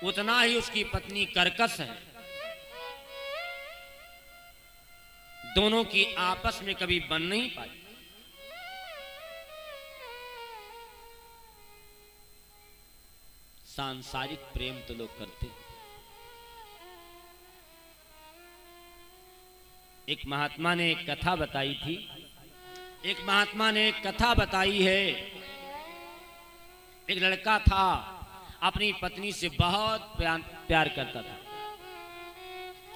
उतना ही उसकी पत्नी कर्कश है। दोनों की आपस में कभी बन नहीं पाई। सांसारिक प्रेम तो लोग करते हैं। एक महात्मा ने एक कथा बताई थी। एक महात्मा ने एक कथा बताई है। एक लड़का था, अपनी पत्नी से बहुत प्यार करता था,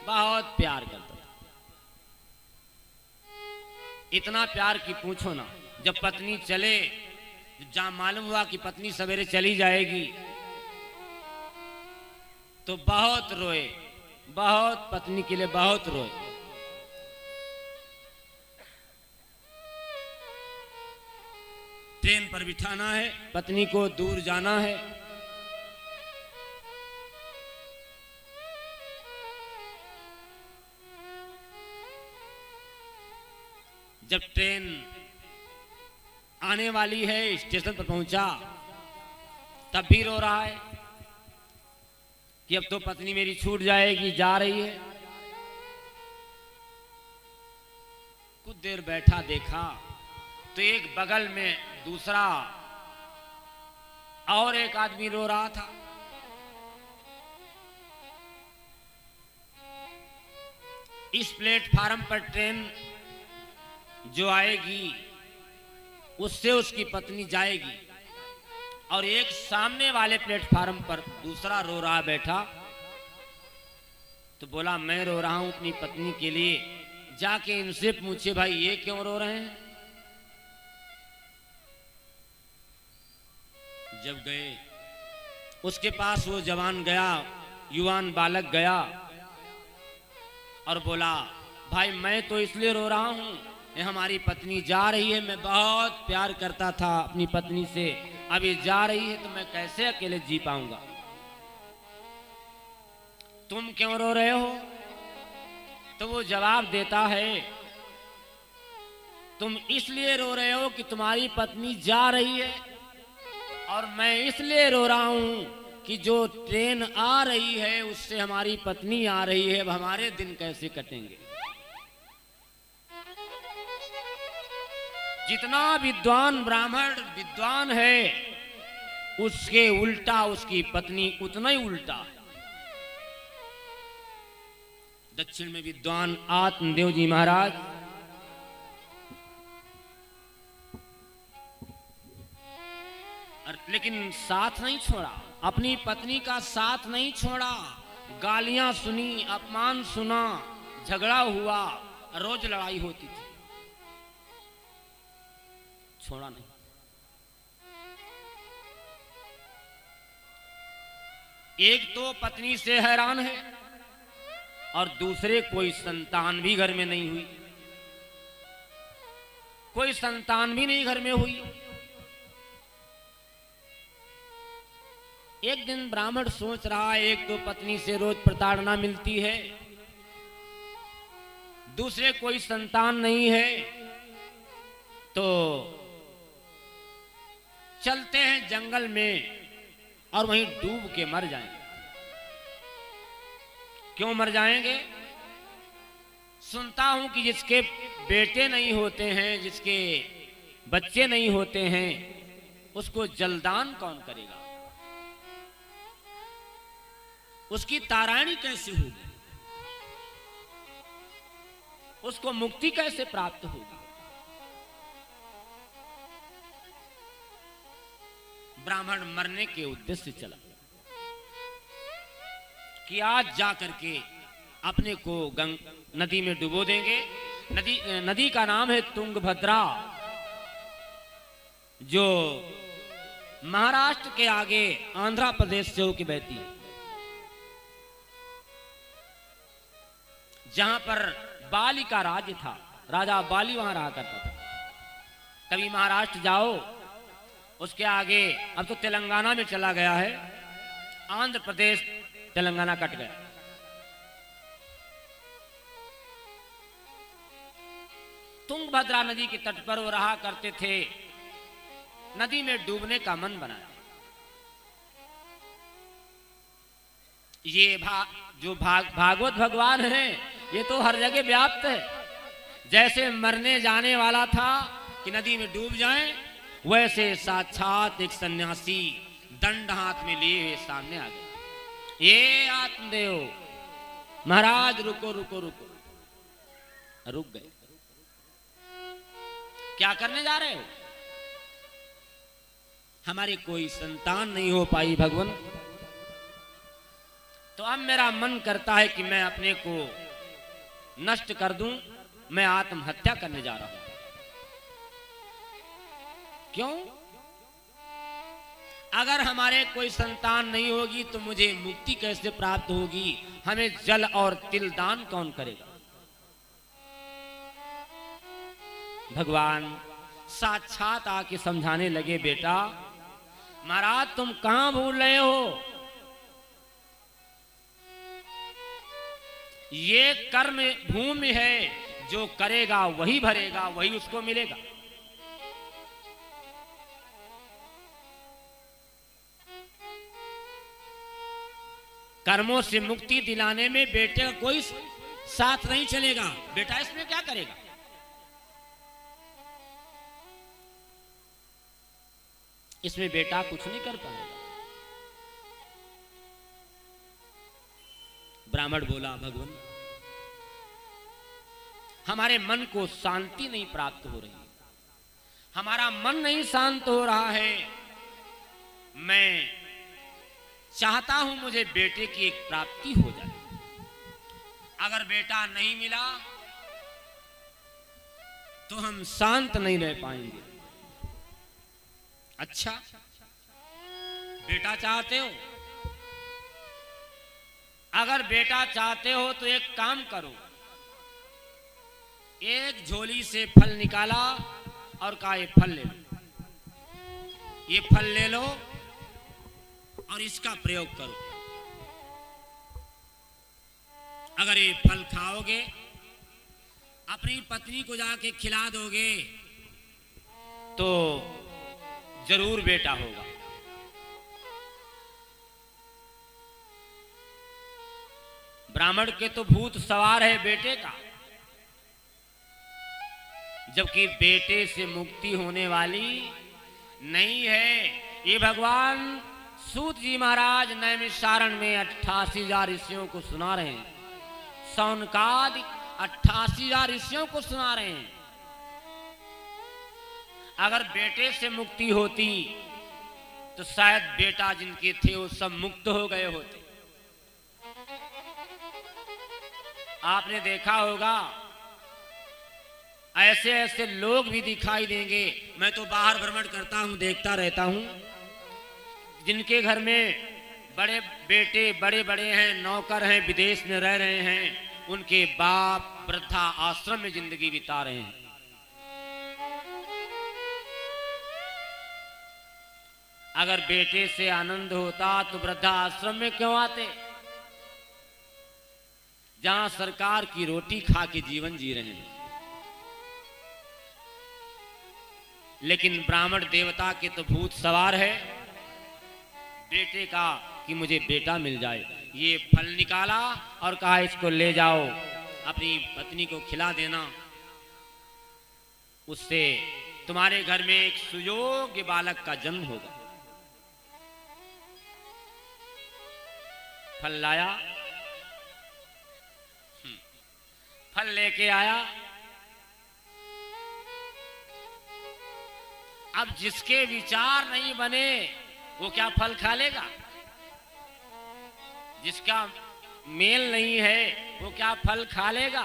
बहुत प्यार करता था। इतना प्यार कि पूछो ना। जब पत्नी चले, जहां मालूम हुआ कि पत्नी सवेरे चली जाएगी, तो बहुत रोए, बहुत पत्नी के लिए बहुत रोए। ट्रेन पर बिठाना है, पत्नी को दूर जाना है। जब ट्रेन आने वाली है, स्टेशन पर पहुंचा, तब भी रो रहा है कि अब तो पत्नी मेरी छूट जाएगी, जा रही है। कुछ देर बैठा, देखा तो एक बगल में दूसरा और एक आदमी रो रहा था। इस प्लेटफार्म पर ट्रेन जो आएगी, उससे उसकी पत्नी जाएगी, और एक सामने वाले प्लेटफार्म पर दूसरा रो रहा बैठा। तो बोला, मैं रो रहा हूं अपनी पत्नी के लिए, जाके इनसे पूछे भाई ये क्यों रो रहे हैं। जब गए, उसके पास वो जवान गया, युवान बालक गया और बोला, भाई मैं तो इसलिए रो रहा हूं, ये हमारी पत्नी जा रही है, मैं बहुत प्यार करता था अपनी पत्नी से, अब ये जा रही है तो मैं कैसे अकेले जी पाऊंगा। तुम क्यों रो रहे हो? तो वो जवाब देता है, तुम इसलिए रो रहे हो कि तुम्हारी पत्नी जा रही है, और मैं इसलिए रो रहा हूं कि जो ट्रेन आ रही है उससे हमारी पत्नी आ रही है, अब हमारे दिन कैसे कटेंगे। जितना विद्वान ब्राह्मण विद्वान है, उसके उल्टा उसकी पत्नी उतना ही उल्टा है। दक्षिण में विद्वान आत्मदेव जी महाराज लेकिन साथ नहीं छोड़ा, अपनी पत्नी का साथ नहीं छोड़ा। गालियां सुनी, अपमान सुना, झगड़ा हुआ, रोज लड़ाई होती थी, छोड़ा नहीं। एक तो पत्नी से हैरान है, और दूसरे कोई संतान भी घर में नहीं हुई, कोई संतान भी नहीं घर में हुई। एक दिन ब्राह्मण सोच रहा है, एक तो पत्नी से रोज प्रताड़ना मिलती है, दूसरे कोई संतान नहीं है, तो चलते हैं जंगल में और वहीं डूब के मर जाएंगे। क्यों मर जाएंगे? सुनता हूं कि जिसके बेटे नहीं होते हैं, जिसके बच्चे नहीं होते हैं, उसको जलदान कौन करेगा? उसकी तारायणी कैसे होगी? उसको मुक्ति कैसे प्राप्त होगी? ब्राह्मण मरने के उद्देश्य से चला कि आज जा करके अपने को नदी में डुबो देंगे। नदी का नाम है तुंगभद्रा, जो महाराष्ट्र के आगे आंध्र प्रदेश से होकर बहती है, जहां पर बाली का राज्य था। राजा बाली वहां रहा करता था। कभी महाराष्ट्र जाओ, उसके आगे अब तो तेलंगाना में चला गया है, आंध्र प्रदेश तेलंगाना कट गया। तुंगभद्रा नदी के तट पर वो रहा करते थे। नदी में डूबने का मन बनाया। ये जो भागवत भगवान है ये तो हर जगह व्याप्त है। जैसे मरने जाने वाला था कि नदी में डूब जाए, वैसे साक्षात एक सन्यासी दंड हाथ में लिए हुए सामने आ गए। ये आत्मदेव महाराज रुको रुको रुको, रुक गए। क्या करने जा रहे हो? हमारी कोई संतान नहीं हो पाई भगवान, तो अब मेरा मन करता है कि मैं अपने को नष्ट कर दूं, मैं आत्महत्या करने जा रहा हूं। क्यों? अगर हमारे कोई संतान नहीं होगी तो मुझे मुक्ति कैसे प्राप्त होगी? हमें जल और तिल दान कौन करेगा? भगवान साक्षात आके समझाने लगे, बेटा महाराज तुम कहां भूल रहे हो? ये कर्म भूमि है, जो करेगा वही भरेगा, वही उसको मिलेगा। कर्मों से मुक्ति दिलाने में बेटे का कोई साथ नहीं चलेगा। बेटा इसमें क्या करेगा? इसमें बेटा कुछ नहीं कर पाएगा। ब्राह्मण बोला, भगवान हमारे मन को शांति नहीं प्राप्त हो रही, हमारा मन नहीं शांत हो रहा है। मैं चाहता हूं मुझे बेटे की एक प्राप्ति हो जाए। अगर बेटा नहीं मिला तो हम शांत नहीं रह पाएंगे। अच्छा बेटा चाहते हो? अगर बेटा चाहते हो तो एक काम करो, एक झोली से फल निकाला और कहा ये फल ले लो, ये फल ले लो और इसका प्रयोग करो। अगर ये फल खाओगे, अपनी पत्नी को जाके खिला दोगे, तो जरूर बेटा होगा। ब्राह्मण के तो भूत सवार है बेटे का, जबकि बेटे से मुक्ति होने वाली नहीं है। ये भगवान सूत जी महाराज नैमिषारण्य में 88,000 ऋषियों को सुना रहे हैं। सौनकादि 88,000 ऋषियों को सुना रहे हैं। अगर बेटे से मुक्ति होती तो शायद बेटा जिनके थे वो सब मुक्त हो गए होते। आपने देखा होगा ऐसे ऐसे लोग भी दिखाई देंगे। मैं तो बाहर भ्रमण करता हूं, देखता रहता हूं, जिनके घर में बड़े बेटे बड़े बड़े हैं, नौकर हैं, विदेश में रह रहे हैं, उनके बाप वृद्धा आश्रम में जिंदगी बिता रहे हैं। अगर बेटे से आनंद होता तो वृद्धा आश्रम में क्यों आते, जहां सरकार की रोटी खा के जीवन जी रहे हैं। लेकिन ब्राह्मण देवता के तो भूत सवार है बेटे का कि मुझे बेटा मिल जाए। ये फल निकाला और कहा इसको ले जाओ, अपनी पत्नी को खिला देना, उससे तुम्हारे घर में एक सुयोग्य बालक का जन्म होगा। फल लाया, फल लेके आया। अब जिसके विचार नहीं बने वो क्या फल खा लेगा? जिसका मेल नहीं है वो क्या फल खा लेगा?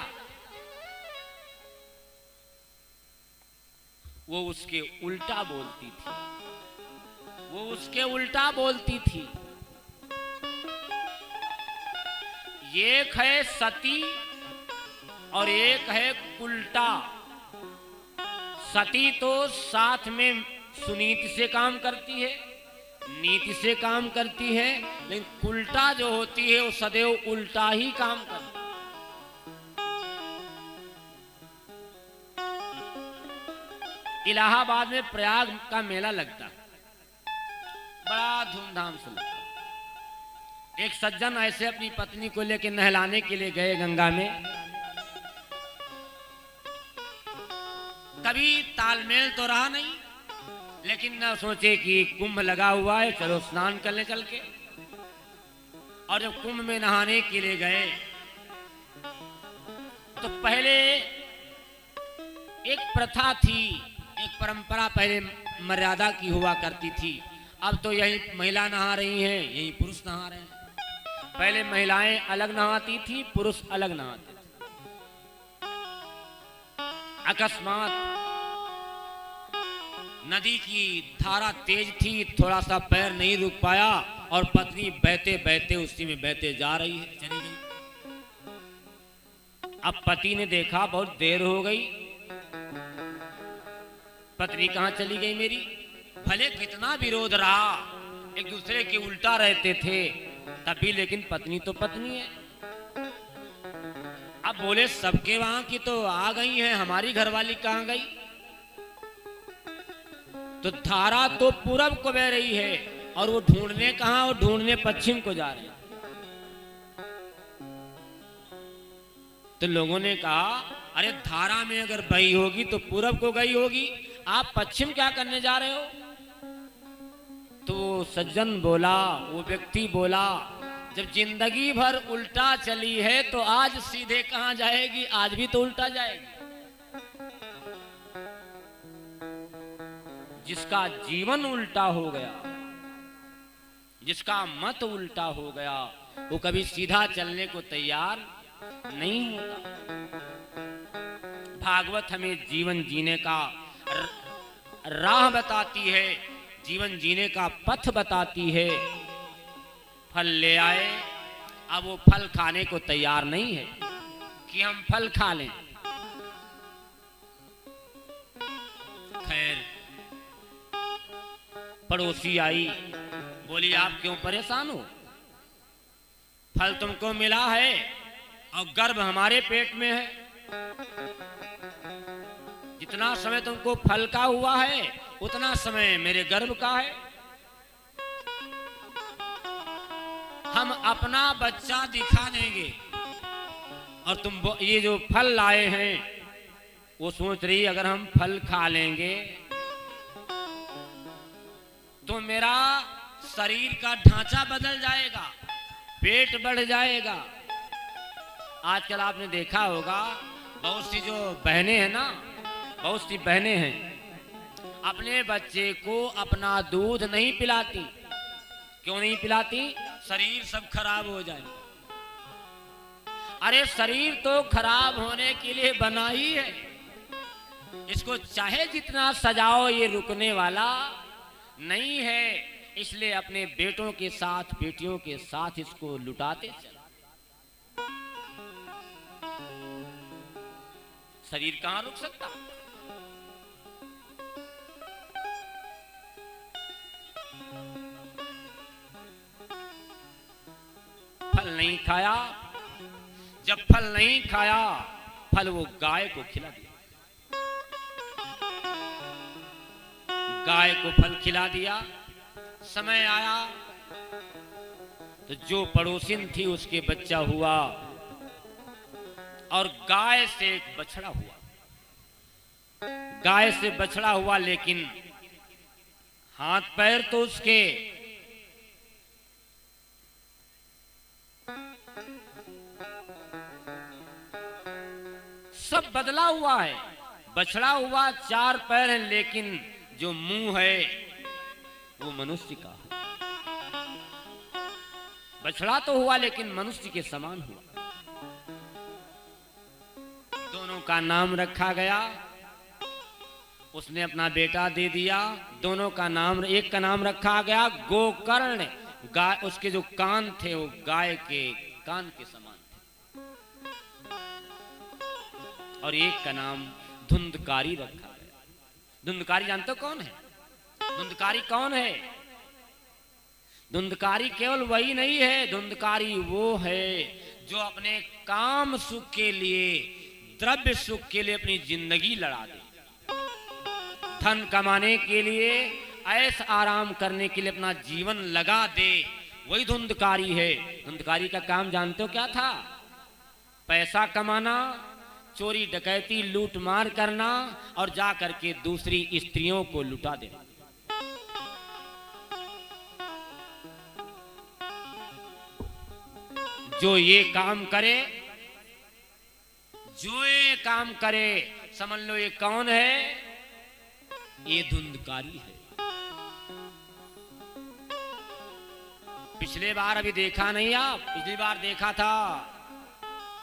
वो उसके उल्टा बोलती थी, वो उसके उल्टा बोलती थी। एक है सती और एक है उल्टा। सती तो साथ में सुनीति से काम करती है, नीति से काम करती है, लेकिन उल्टा जो होती है वो सदैव उल्टा ही काम करती है। इलाहाबाद में प्रयाग का मेला लगता है, बड़ा धूमधाम से लगता है। एक सज्जन ऐसे अपनी पत्नी को लेकर नहलाने के लिए गए गंगा में। कभी तालमेल तो रहा नहीं, लेकिन न सोचे कि कुंभ लगा हुआ है, चलो स्नान करने चल के। और जब कुंभ में नहाने के लिए गए तो पहले एक प्रथा थी, एक परंपरा पहले मर्यादा की हुआ करती थी। अब तो यही महिला नहा रही हैं, यही पुरुष नहा रहे हैं। पहले महिलाएं अलग नहाती थी, पुरुष अलग नहाते थे। अकस्मात नदी की धारा तेज थी, थोड़ा सा पैर नहीं रुक पाया और पत्नी बहते बहते उसी में बहते जा रही है, चली गई। अब पति ने देखा बहुत देर हो गई, पत्नी कहां चली गई मेरी। भले कितना विरोध रहा, एक दूसरे के उल्टा रहते थे तभी, लेकिन पत्नी तो पत्नी है। अब बोले सबके वहां की तो आ गई है, हमारी घरवाली कहां गई। तो धारा तो पूरब को बह रही है और वो ढूंढने कहां, वो ढूंढने पश्चिम को जा रहे हैं। तो लोगों ने कहा अरे धारा में अगर बही होगी तो पूरब को गई होगी, आप पश्चिम क्या करने जा रहे हो। तो सज्जन बोला, वो व्यक्ति बोला, जब जिंदगी भर उल्टा चली है तो आज सीधे कहां जाएगी, आज भी तो उल्टा जाएगी। जिसका जीवन उल्टा हो गया, जिसका मत उल्टा हो गया, वो कभी सीधा चलने को तैयार नहीं होता। भागवत हमें जीवन जीने का राह बताती है, जीवन जीने का पथ बताती है। फल ले आए, अब वो फल खाने को तैयार नहीं है कि हम फल खा लें। खैर पड़ोसी आई, बोली आप क्यों परेशान हो, फल तुमको मिला है और गर्भ हमारे पेट में है। जितना समय तुमको फल का हुआ है उतना समय मेरे गर्भ का है। हम अपना बच्चा दिखा देंगे और तुम ये जो फल लाए हैं, वो सोच रही अगर हम फल खा लेंगे तो मेरा शरीर का ढांचा बदल जाएगा, पेट बढ़ जाएगा। आजकल आपने देखा होगा बहुत सी जो बहनें हैं ना, बहुत सी बहनें हैं अपने बच्चे को अपना दूध नहीं पिलाती। क्यों नहीं पिलाती, शरीर सब खराब हो जाए। अरे शरीर तो खराब होने के लिए बना ही है, इसको चाहे जितना सजाओ ये रुकने वाला नहीं है। इसलिए अपने बेटों के साथ बेटियों के साथ इसको लुटाते चला। शरीर कहां रुक सकता। फल नहीं खाया, जब फल नहीं खाया, फल वो गाय को खिला दिया। गाय को फल खिला दिया, समय आया तो जो पड़ोसिन थी उसके बच्चा हुआ और गाय से एक बछड़ा हुआ। गाय से बछड़ा हुआ, लेकिन हाथ पैर तो उसके सब बदला हुआ है। बछड़ा हुआ, चार पैर हैं, लेकिन जो मुंह है वो मनुष्य का है। बछड़ा तो हुआ लेकिन मनुष्य के समान हुआ। दोनों का नाम रखा गया, उसने अपना बेटा दे दिया। दोनों का नाम, एक का नाम रखा गया गोकर्ण, गाय, उसके जो कान थे वो गाय के कान के समान थे। और एक का नाम धुंधकारी रखा गया। धुंधकारी जानते हो कौन है? धुंधकारी कौन है? धुंधकारी केवल वही नहीं है, धुंधकारी वो है जो अपने काम सुख के लिए, द्रव्य सुख के लिए अपनी जिंदगी लड़ा दे। धन कमाने के लिए, ऐश आराम करने के लिए अपना जीवन लगा दे, वही धुंधकारी है। धुंधकारी का काम जानते हो क्या था? पैसा कमाना, चोरी डकैती लूट मार करना और जा करके दूसरी स्त्रियों को लुटा देना। जो ये काम करे, जो ये काम करे, समझ लो ये कौन है? ये धुंधकारी है। पिछले बार अभी देखा नहीं आप? पिछली बार देखा था।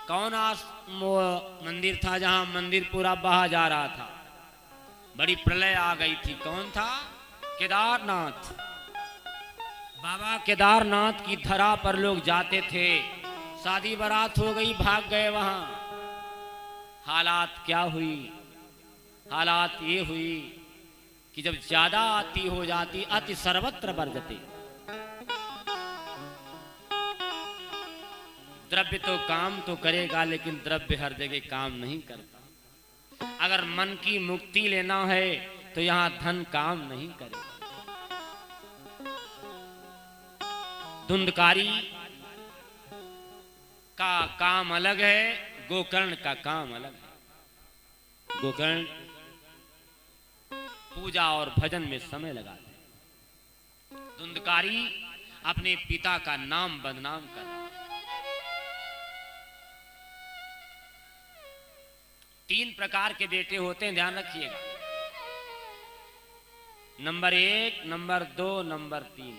कौन मंदिर था जहां मंदिर पूरा बहा जा रहा था, बड़ी प्रलय आ गई थी। कौन था? केदारनाथ। बाबा केदारनाथ की धरा पर लोग जाते थे, शादी बारात हो गई, भाग गए वहां। हालात क्या हुई? हालात ये हुई कि जब ज्यादा आती हो जाती, अति सर्वत्र बरजते। द्रव्य तो काम तो करेगा, लेकिन द्रव्य हर जगह काम नहीं करता। अगर मन की मुक्ति लेना है तो यहां धन काम नहीं करेगा। धुंधकारी का काम अलग है, गोकर्ण का काम अलग है। गोकर्ण पूजा और भजन में समय लगाते, धुंधकारी अपने पिता का नाम बदनाम कर रहा है। 3 प्रकार के बेटे होते हैं, ध्यान रखिएगा। Number 1, number 2, number 3।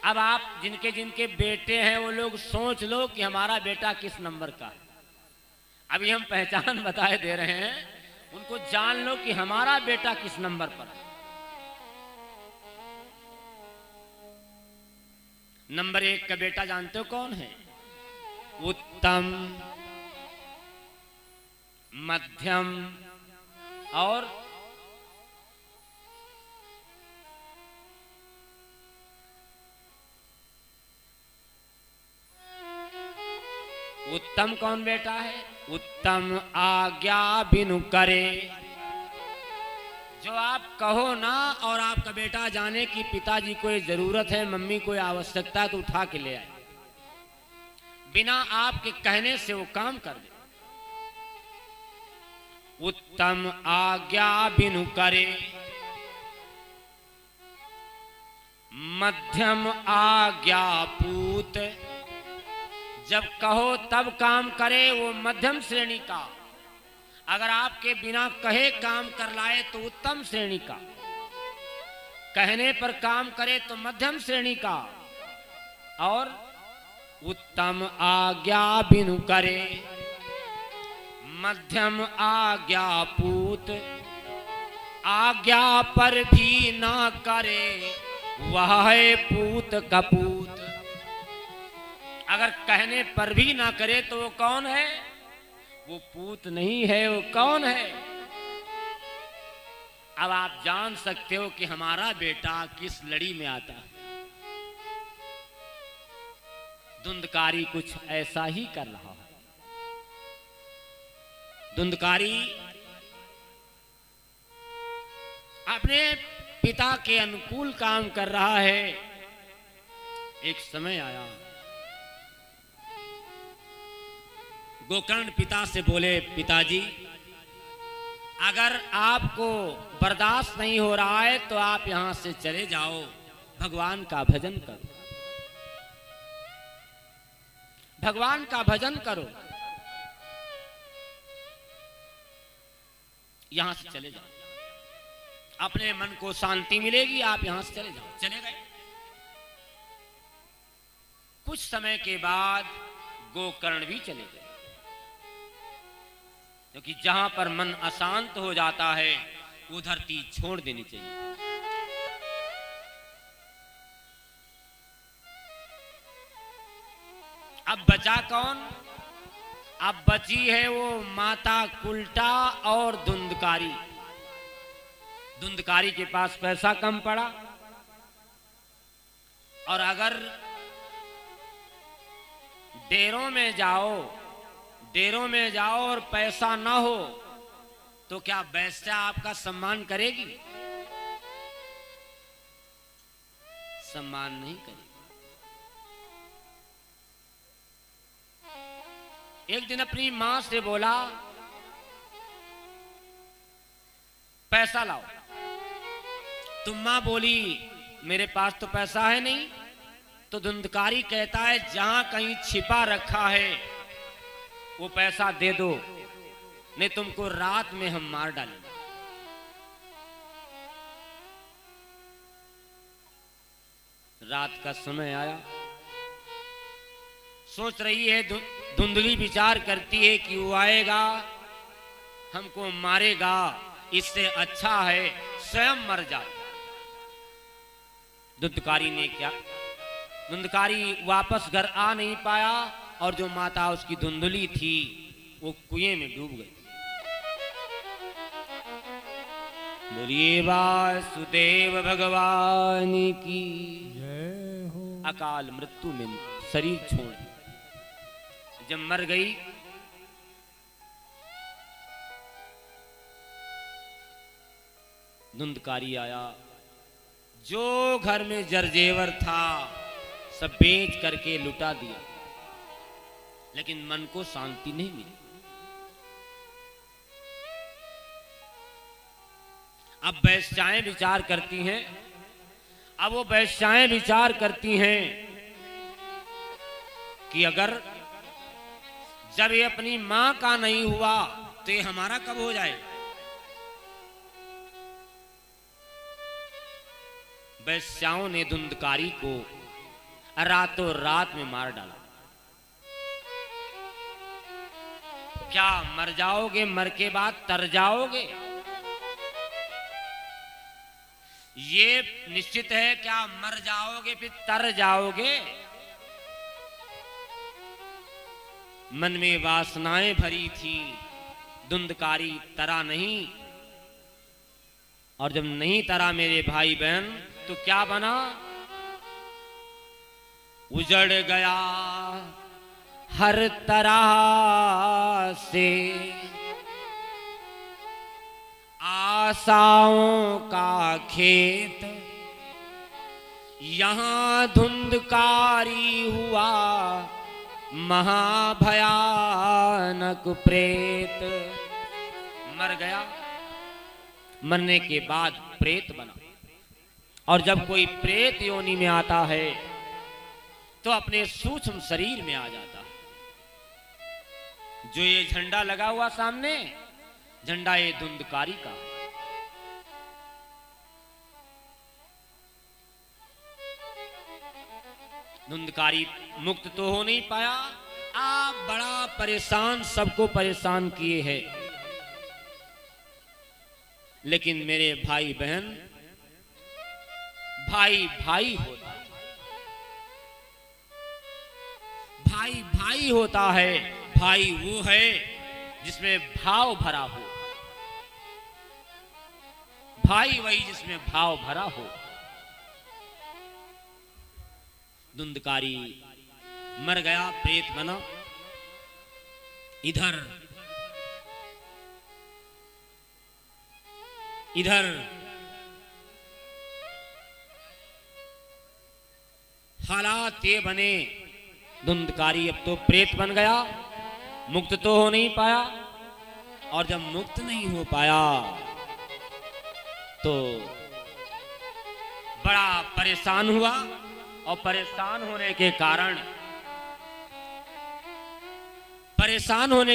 अब आप जिनके जिनके बेटे हैं वो लोग सोच लो कि हमारा बेटा किस नंबर का है। अभी हम पहचान बताए दे रहे हैं, उनको जान लो कि हमारा बेटा किस नंबर पर है। नंबर 1 का बेटा जानते हो कौन है? उत्तम, मध्यम और उत्तम कौन बेटा है? उत्तम आज्ञा बिनु करे। जो आप कहो ना, और आपका बेटा जाने कि पिताजी को जरूरत है, मम्मी को आवश्यकता, तो उठा के ले आए, बिना आपके कहने से वो काम कर दे। उत्तम आज्ञा बिनु करे, मध्यम आज्ञा पूत। जब कहो तब काम करे, वो मध्यम श्रेणी का। अगर आपके बिना कहे काम कर लाए तो उत्तम श्रेणी का, कहने पर काम करे तो मध्यम श्रेणी का। और उत्तम आज्ञा बिनु करे, मध्यम आज्ञा पूत। आज्ञा पर भी ना करे, वह है पूत कपूत। अगर कहने पर भी ना करे तो वो कौन है? वो पूत नहीं है, वो कौन है? अब आप जान सकते हो कि हमारा बेटा किस लड़ी में आता है। धुंधकारी कुछ ऐसा ही कर रहा है। धुंधकारी अपने पिता के अनुकूल काम कर रहा है। एक समय आया, गोकर्ण पिता से बोले, पिताजी अगर आपको बर्दाश्त नहीं हो रहा है तो आप यहां से चले जाओ, भगवान का भजन करो, भगवान का भजन करो, यहां से चले जाओ, अपने मन को शांति मिलेगी, आप यहां से चले जाओ। चले गए। कुछ समय के बाद गोकर्ण भी चले गए, क्योंकि जहां पर मन अशांत हो जाता है वो धरती छोड़ देनी चाहिए। अब बचा कौन? अब बची है वो माता कुल्टा और धुंधकारी। धुंधकारी के पास पैसा कम पड़ा, और अगर डेरों में जाओ और पैसा ना हो तो क्या वैश्या आपका सम्मान करेगी? सम्मान नहीं करेगा। एक दिन अपनी मां से बोला, पैसा लाओ। तो मां बोली, मेरे पास तो पैसा है नहीं। तो धुंधकारी कहता है, जहां कहीं छिपा रखा है वो पैसा दे दो, नहीं तुमको रात में हम मार डालेंगे। रात का समय आया, सोच रही है, धुंधली विचार करती है कि वो आएगा हमको मारेगा, इससे अच्छा है स्वयं मर जाए। धुंधकारी ने क्या, धुंधकारी वापस घर आ नहीं पाया और जो माता उसकी धुंधली थी वो कुएं में डूब गई। बोलिए वासुदेव भगवान की जय हो। अकाल मृत्यु में शरीर छोड़ जब मर गई, धुंधकारी आया, जो घर में जरजेवर था सब बेच करके लुटा दिया, लेकिन मन को शांति नहीं मिली। अब वैश्याएं विचार करती हैं, अब वो वैश्याएं विचार करती हैं कि अगर जब ये अपनी मां का नहीं हुआ तो ये हमारा कब हो जाएगा। वैश्याओं ने धुंधकारी को रातों रात में मार डाला। क्या मर जाओगे, मर के बाद तर जाओगे, ये निश्चित है। क्या मर जाओगे फिर तर जाओगे। मन में वासनाएं भरी थी, धुंधकारी तरा नहीं, और जब नहीं तरा मेरे भाई बहन तो क्या बना, उजड़ गया हर तरह से आशाओं का खेत, यहां धुंधकारी हुआ महाभयानक प्रेत। मर गया, मरने के बाद प्रेत बना। और जब कोई प्रेत योनि में आता है तो अपने सूक्ष्म शरीर में आ जाता है। जो ये झंडा लगा हुआ सामने, झंडा ये धुंधकारी का। धुंधकारी मुक्त तो हो नहीं पाया, आप बड़ा परेशान, सबको परेशान किए हैं। लेकिन मेरे भाई बहन, भाई भाई होता है, भाई भाई होता है। भाई वो है जिसमें भाव भरा हो, भाई वही जिसमें भाव भरा हो। धुंधकारी मर गया, प्रेत बना। इधर इधर हालात ये बने, धुंधकारी अब तो प्रेत बन गया, मुक्त तो हो नहीं पाया। और जब मुक्त नहीं हो पाया तो बड़ा परेशान हुआ, और परेशान होने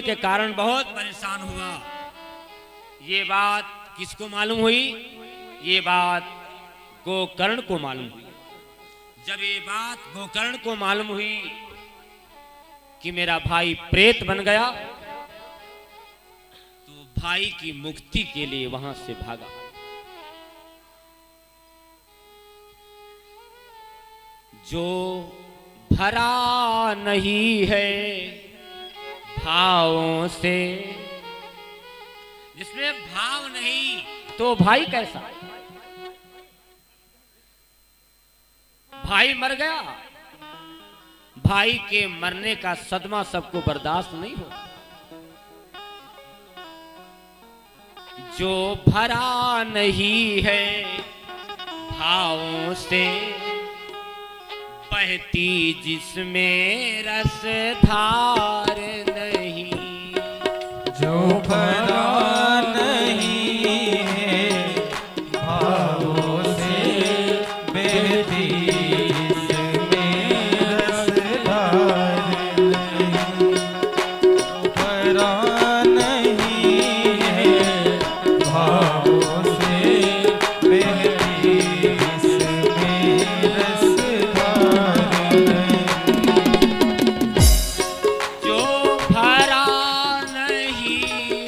के कारण बहुत परेशान हुआ। ये बात किसको मालूम हुई? ये बात गोकर्ण को मालूम हुई। जब ये बात गोकर्ण को मालूम हुई कि मेरा भाई प्रेत बन गया, तो भाई की मुक्ति के लिए वहां से भागा। जो भरा नहीं है भावों से, जिसमें भाव नहीं तो भाई कैसा? भाई मर गया, भाई के मरने का सदमा सबको बर्दाश्त नहीं हो। जो भरा नहीं है भावों से, बहती जिसमें रस धार नहीं, जो भरा नहीं है भावों से बहती जिसमें रस धार नहीं, जो भरा नहीं है भावों से बहती जिसमें रस धार नहीं, जो भरा नहीं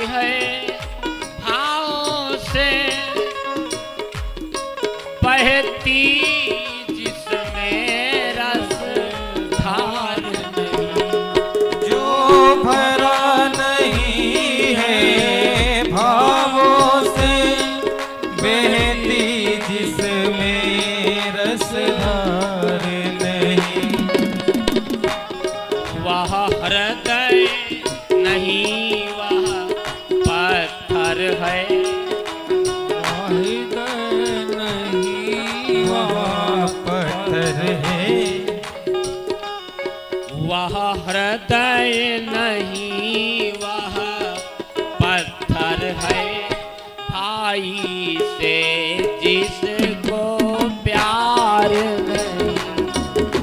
है भाव से बहती जिसमें रस धार नहीं, जो भरा नहीं है भावों से बहती जिसमें रस धार नहीं, वह हृदय नहीं वह पत्थर है, हृदय नहीं वह पत्थर है, वह हृदय नहीं वह पत्थर है, भाई से जिसको प्यार नहीं,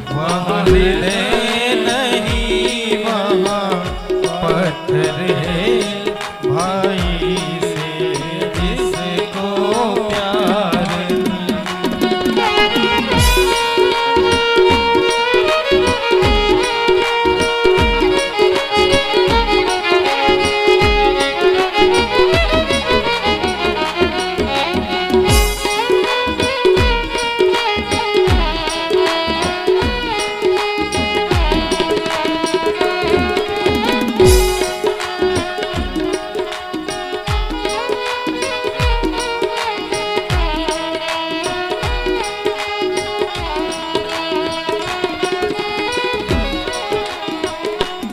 वह हृदय नहीं वह पत्थर है, भाई से जिसको प्यार नहीं।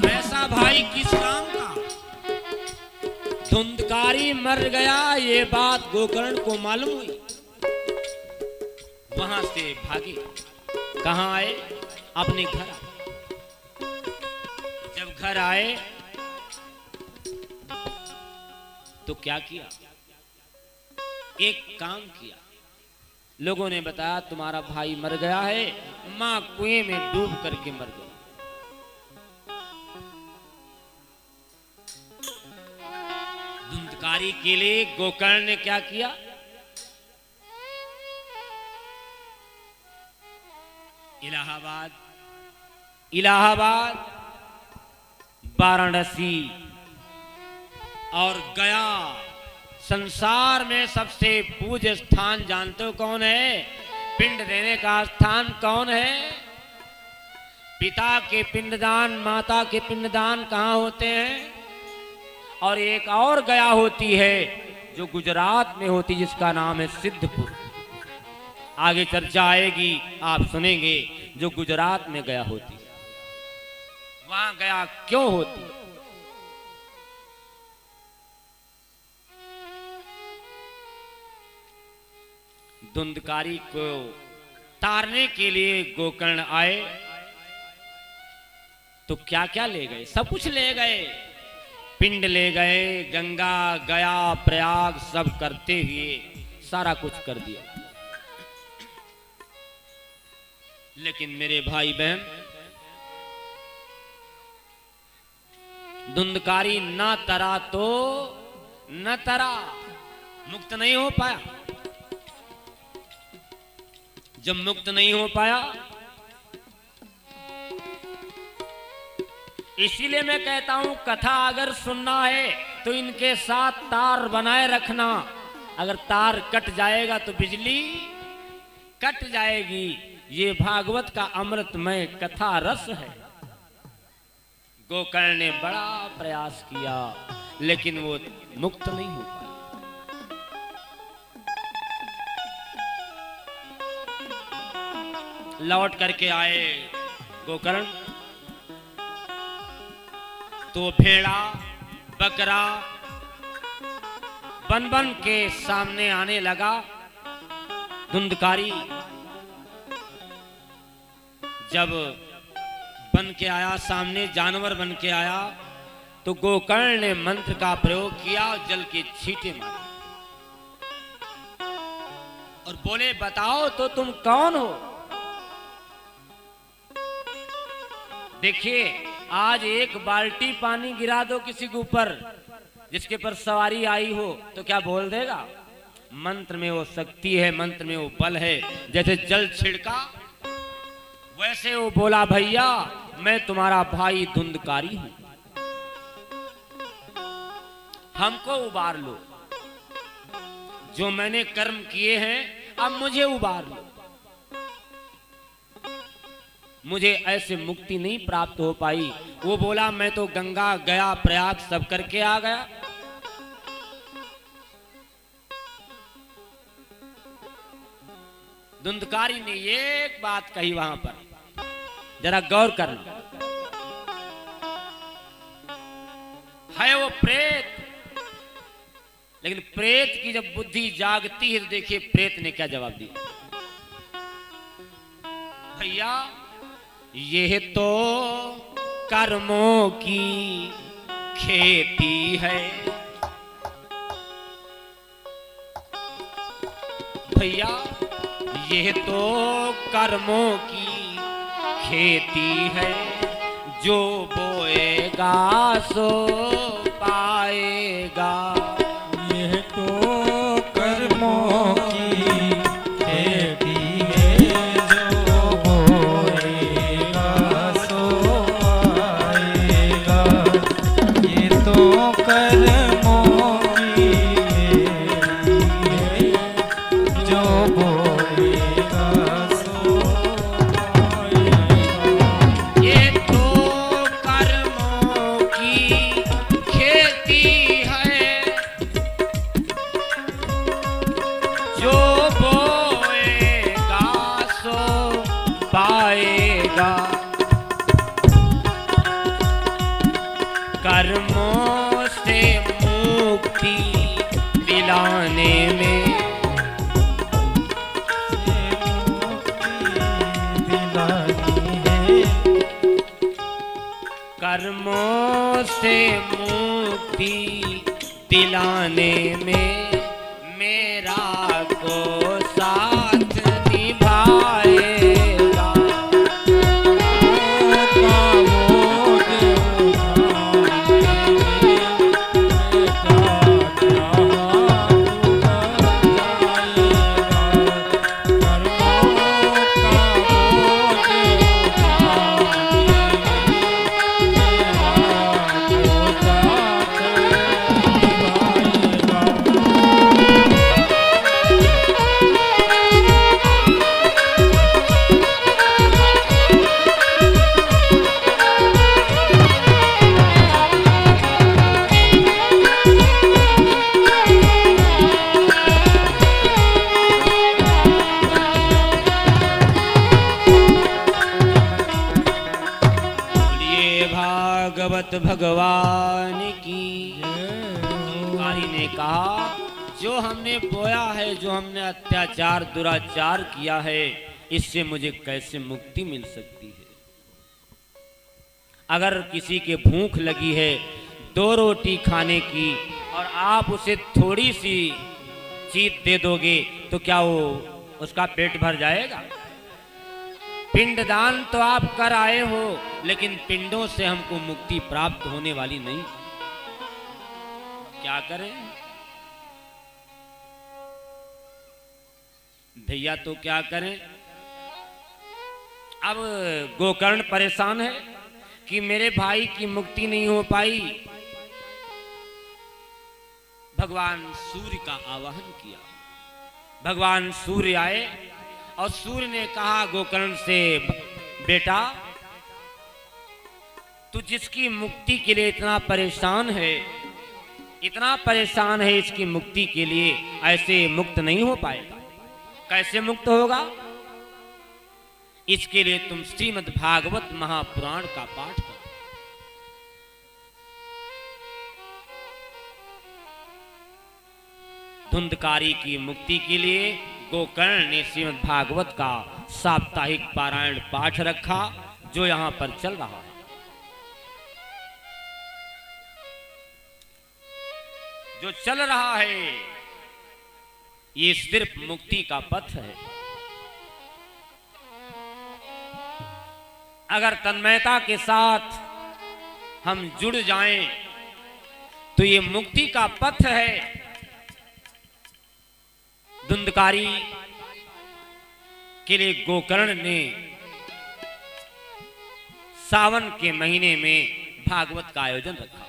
ऐसा भाई किस काम का? धुंधकारी मर गया ये बात गोकर्ण को मालूम हुई, वहां से भागे, कहां आए? अपने घर आए। जब घर आए तो क्या किया? एक काम किया। लोगों ने बताया तुम्हारा भाई मर गया है, मां कुएं में डूब करके मर गई। धुंधकारी के लिए गोकर्ण ने क्या किया? इलाहाबाद, वाराणसी और गया, संसार में सबसे पूज्य स्थान जानते हो कौन है? पिंड देने का स्थान कौन है? पिता के पिंडदान, माता के पिंडदान कहाँ होते हैं? और एक और गया होती है जो गुजरात में होती, जिसका नाम है सिद्धपुर। आगे चर्चा आएगी, आप सुनेंगे, जो गुजरात में गया होती है। वहां गया क्यों होती? धुंधकारी को तारने के लिए गोकर्ण आए तो क्या क्या ले गए? सब कुछ ले गए। पिंड ले गए, गंगा, गया, प्रयाग सब करते हुए सारा कुछ कर दिया। लेकिन मेरे भाई बहन, धुंधकारी ना तरा तो न तरा, मुक्त नहीं हो पाया। जब मुक्त नहीं हो पाया, इसीलिए मैं कहता हूं कथा अगर सुनना है तो इनके साथ तार बनाए रखना। अगर तार कट जाएगा तो बिजली कट जाएगी। ये भागवत का अमृतमय कथा रस है। गोकर्ण ने बड़ा प्रयास किया लेकिन वो मुक्त नहीं हो पाया। लौट करके आए गोकर्ण तो भेड़ा बकरा बन बन के सामने आने लगा। धुंधकारी जब बन के आया सामने, जानवर बन के आया, तो गोकर्ण ने मंत्र का प्रयोग किया और जल के छींटे मारे और बोले, बताओ तो तुम कौन हो? देखिए, आज एक बाल्टी पानी गिरा दो किसी के ऊपर, जिसके पर सवारी आई हो, तो क्या बोल देगा? मंत्र में वो शक्ति है, मंत्र में वो बल है। जैसे जल छिड़का वैसे वो बोला, भैया मैं तुम्हारा भाई धुंधकारी हूं, हमको उबार लो, जो मैंने कर्म किए हैं अब मुझे उबार लो। मुझे ऐसे मुक्ति नहीं प्राप्त हो पाई। वो बोला, मैं तो गंगा गया, प्रयाग सब करके आ गया। धुंधकारी ने एक बात कही वहां पर, जरा गौर करना, है वो प्रेत, लेकिन प्रेत की जब बुद्धि जागती है तो देखिए प्रेत ने क्या जवाब दिया। भैया यह तो कर्मों की खेती है, भैया यह तो कर्मों की खेती है, जो बोएगा सो पाएगा। यह तो कर्मों की खेती है, जो बोएगा सो पाएगा। ये तो कर्मों की खेती है, जो बोएगा सो पाएगा। ये तो कर्मों की खेती है, जो बोएगा सो पाएगा। कर्मों से मुक्ति दिलाने में, कर्मों से मुक्ति दिलाने में मेरा को साथ निभाएगा। भागवत भगवान की। धुंधकारी ने कहा, जो हमने बोया है, जो हमने अत्याचार दुराचार किया है, इससे मुझे कैसे मुक्ति मिल सकती है? अगर किसी के भूख लगी है 2 रोटी खाने की और आप उसे थोड़ी सी चीज दे दोगे तो क्या वो उसका पेट भर जाएगा? पिंडदान तो आप कर आए हो, लेकिन पिंडों से हमको मुक्ति प्राप्त होने वाली नहीं। क्या करें भैया, तो क्या करें? अब गोकर्ण परेशान है कि मेरे भाई की मुक्ति नहीं हो पाई। भगवान सूर्य का आवाहन किया। भगवान सूर्य आए और सूर्य ने कहा गोकर्ण से, बेटा तू जिसकी मुक्ति के लिए इतना परेशान है, इतना परेशान है इसकी मुक्ति के लिए, ऐसे मुक्त नहीं हो पाएगा। कैसे मुक्त होगा? इसके लिए तुम श्रीमद् भागवत महापुराण का पाठ करो। धुंधकारी की मुक्ति के लिए गोकर्ण ने श्रीमद् भागवत का साप्ताहिक पारायण पाठ रखा जो यहां पर चल रहा है। जो चल रहा है ये सिर्फ मुक्ति का पथ है। अगर तन्मयता के साथ हम जुड़ जाएं तो ये मुक्ति का पथ है। धुंधकारी के लिए गोकर्ण ने सावन के महीने में भागवत का आयोजन रखा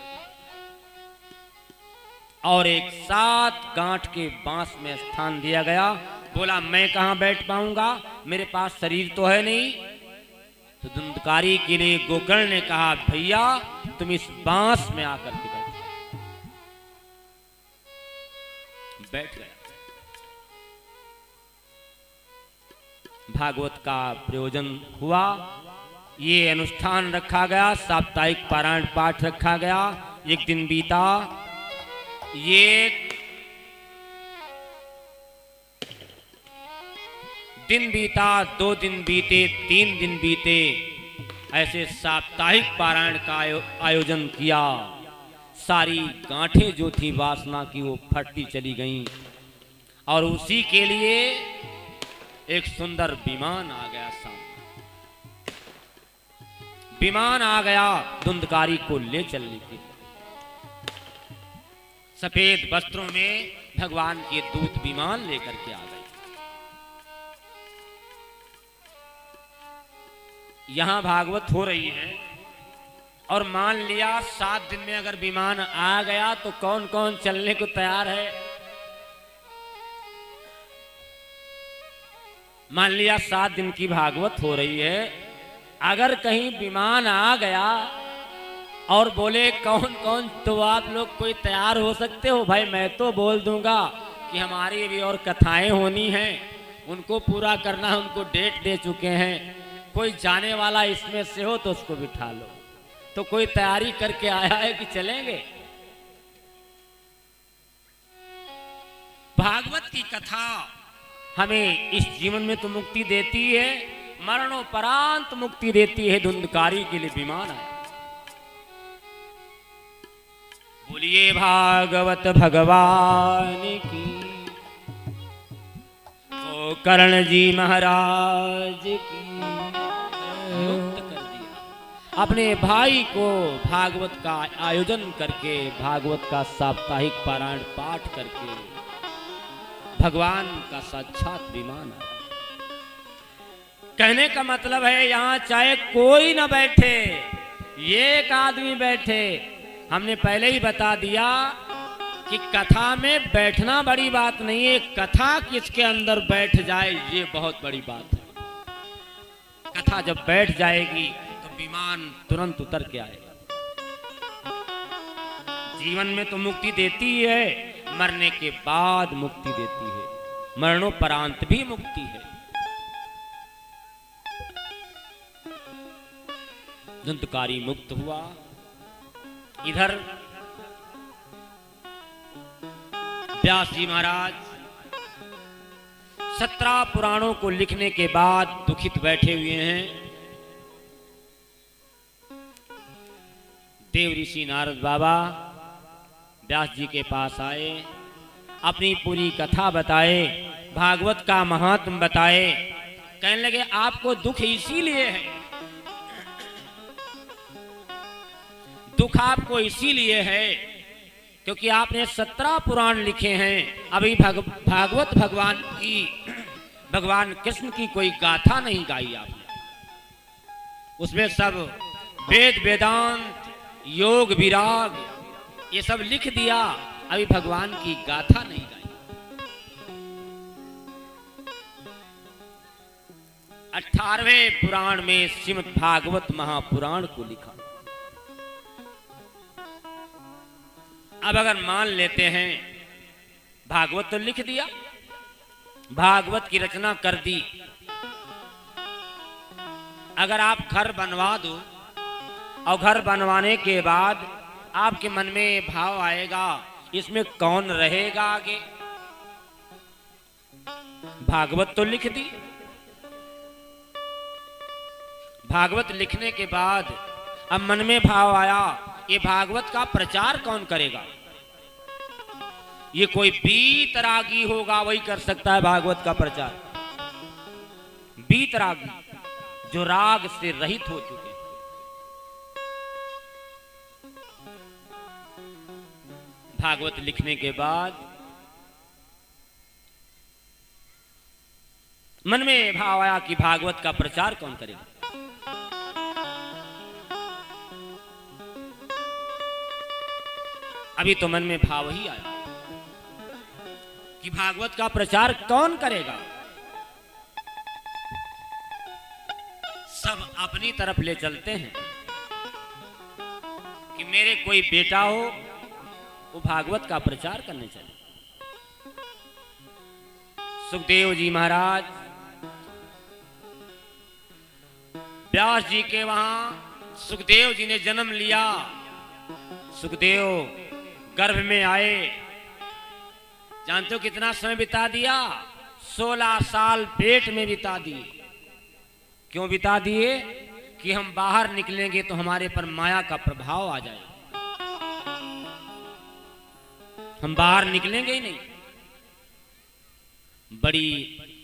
और एक 7 गांठ के बांस में स्थान दिया गया। बोला मैं कहां बैठ पाऊंगा, मेरे पास शरीर तो है नहीं। तो धुंधकारी के लिए गोकर्ण ने कहा भैया तुम इस बांस में आकर के बैठ गया। भागवत का प्रयोजन हुआ, ये अनुष्ठान रखा गया, साप्ताहिक पारायण पाठ रखा गया। एक दिन बीता, ये दिन बीता, 2 दिन बीते, 3 दिन बीते, ऐसे साप्ताहिक पारायण का आयोजन किया। सारी गांठें जो थी वासना की वो फटती चली गईं और उसी के लिए एक सुंदर विमान आ गया सामने। विमान आ गया धुंधकारी को ले चलने के लिए। सफेद वस्त्रों में भगवान के दूत विमान लेकर के आ गए। यहां भागवत हो रही है और मान लिया 7 दिन में अगर विमान आ गया तो कौन कौन चलने को तैयार है। मान लिया 7 दिन की भागवत हो रही है, अगर कहीं विमान आ गया और बोले कौन कौन, तो आप लोग कोई तैयार हो सकते हो? भाई मैं तो बोल दूंगा कि हमारी भी और कथाएं होनी हैं, उनको पूरा करना, उनको डेट दे चुके हैं। कोई जाने वाला इसमें से हो तो उसको बिठा लो। तो कोई तैयारी करके आया है कि चलेंगे? भागवत की कथा हमें इस जीवन में तो मुक्ति देती है, मरणोपरांत मुक्ति देती है। धुंधकारी के लिए विमान है। बोलिए भागवत भगवान की, गोकर्ण जी महाराज की। मुक्त कर दिया अपने भाई को, भागवत का आयोजन करके, भागवत का साप्ताहिक पारायण पाठ करके भगवान का साक्षात विमान है। कहने का मतलब है यहां चाहे कोई ना बैठे, एक आदमी बैठे। हमने पहले ही बता दिया कि कथा में बैठना बड़ी बात नहीं है, कथा किसके अंदर बैठ जाए ये बहुत बड़ी बात है। कथा जब बैठ जाएगी तो विमान तुरंत उतर के आएगा। जीवन में तो मुक्ति देती है, मरने के बाद मुक्ति देती है, मरणोपरांत भी मुक्ति है। धुंधकारी मुक्त हुआ। इधर व्यास जी महाराज 17 पुराणों को लिखने के बाद दुखित बैठे हुए हैं। देव ऋषि नारद बाबा व्यास जी के पास आए, अपनी पूरी कथा बताए, भागवत का महात्म बताए। कहने लगे आपको दुख इसीलिए है, दुख आपको इसीलिए है क्योंकि आपने 17 पुराण लिखे हैं, अभी भागवत भगवान की, भगवान कृष्ण की कोई गाथा नहीं गाई आपने। उसमें सब वेद वेदांत योग विराग ये सब लिख दिया, अभी भगवान की गाथा नहीं गाई। 18वें पुराण में श्रीमद् भागवत महापुराण को लिखा। अब अगर मान लेते हैं भागवत तो लिख दिया, भागवत की रचना कर दी, अगर आप घर बनवा दो और घर बनवाने के बाद आपके मन में भाव आएगा इसमें कौन रहेगा आगे, भागवत तो लिख दी, भागवत लिखने के बाद अब मन में भाव आया, ये भागवत का प्रचार कौन करेगा? ये कोई बीतरागी होगा, वही कर सकता है भागवत का प्रचार। बीतरागी जो राग से रहित हो चुके। भागवत लिखने के बाद मन में भाव आया कि भागवत का प्रचार कौन करेगा। अभी तो मन में भाव ही आया कि भागवत का प्रचार कौन करेगा। सब अपनी तरफ ले चलते हैं कि मेरे कोई बेटा हो वो भागवत का प्रचार करने चले। सुखदेव जी महाराज व्यास जी के वहां सुखदेव जी ने जन्म लिया। सुखदेव गर्भ में आए, जानते हो कितना समय बिता दिया? 16 साल पेट में बिता दिए। क्यों बिता दिए? कि हम बाहर निकलेंगे तो हमारे पर माया का प्रभाव आ जाए, हम बाहर निकलेंगे ही नहीं। बड़ी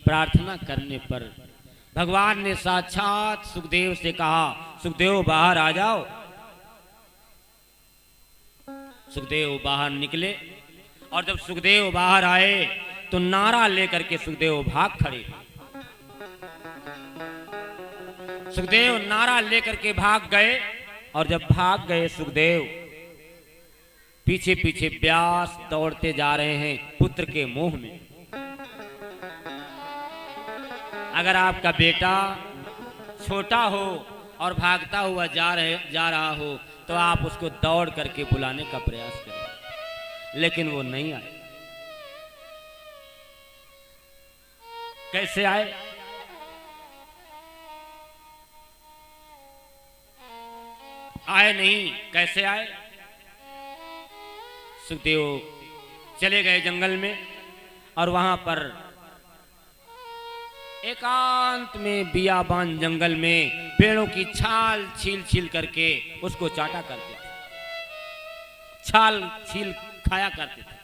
प्रार्थना करने पर भगवान ने साक्षात सुखदेव से कहा, सुखदेव बाहर आ जाओ। सुखदेव बाहर निकले और जब सुखदेव बाहर आए तो नारा लेकर के सुखदेव भाग खड़े। सुखदेव नारा लेकर के भाग गए और जब भाग गए सुखदेव, पीछे पीछे व्यास दौड़ते जा रहे हैं पुत्र के मोह में। अगर आपका बेटा छोटा हो और भागता हुआ जा रहा हो तो आप उसको दौड़ करके बुलाने का प्रयास करें, लेकिन वो नहीं आए। कैसे आए? आए नहीं, कैसे आए? सुखदेव चले गए जंगल में और वहां पर एकांत में बियाबान जंगल में पेड़ों की छाल छील छील करके उसको चाटा करते थे, छाल छील खाया करते थे,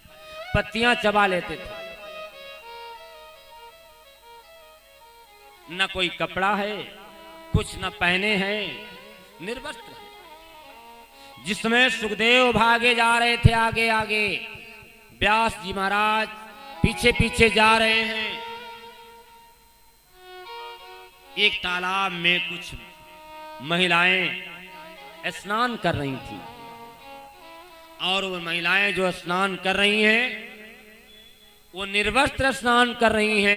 पत्तियां चबा लेते थे। न कोई कपड़ा है, कुछ न पहने हैं, निर्वस्त्र है। जिसमें सुखदेव भागे जा रहे थे आगे आगे, व्यास जी महाराज पीछे पीछे जा रहे हैं। एक तालाब में कुछ महिलाएं स्नान कर रही थी और वो महिलाएं जो स्नान कर रही हैं वो निर्वस्त्र स्नान कर रही हैं।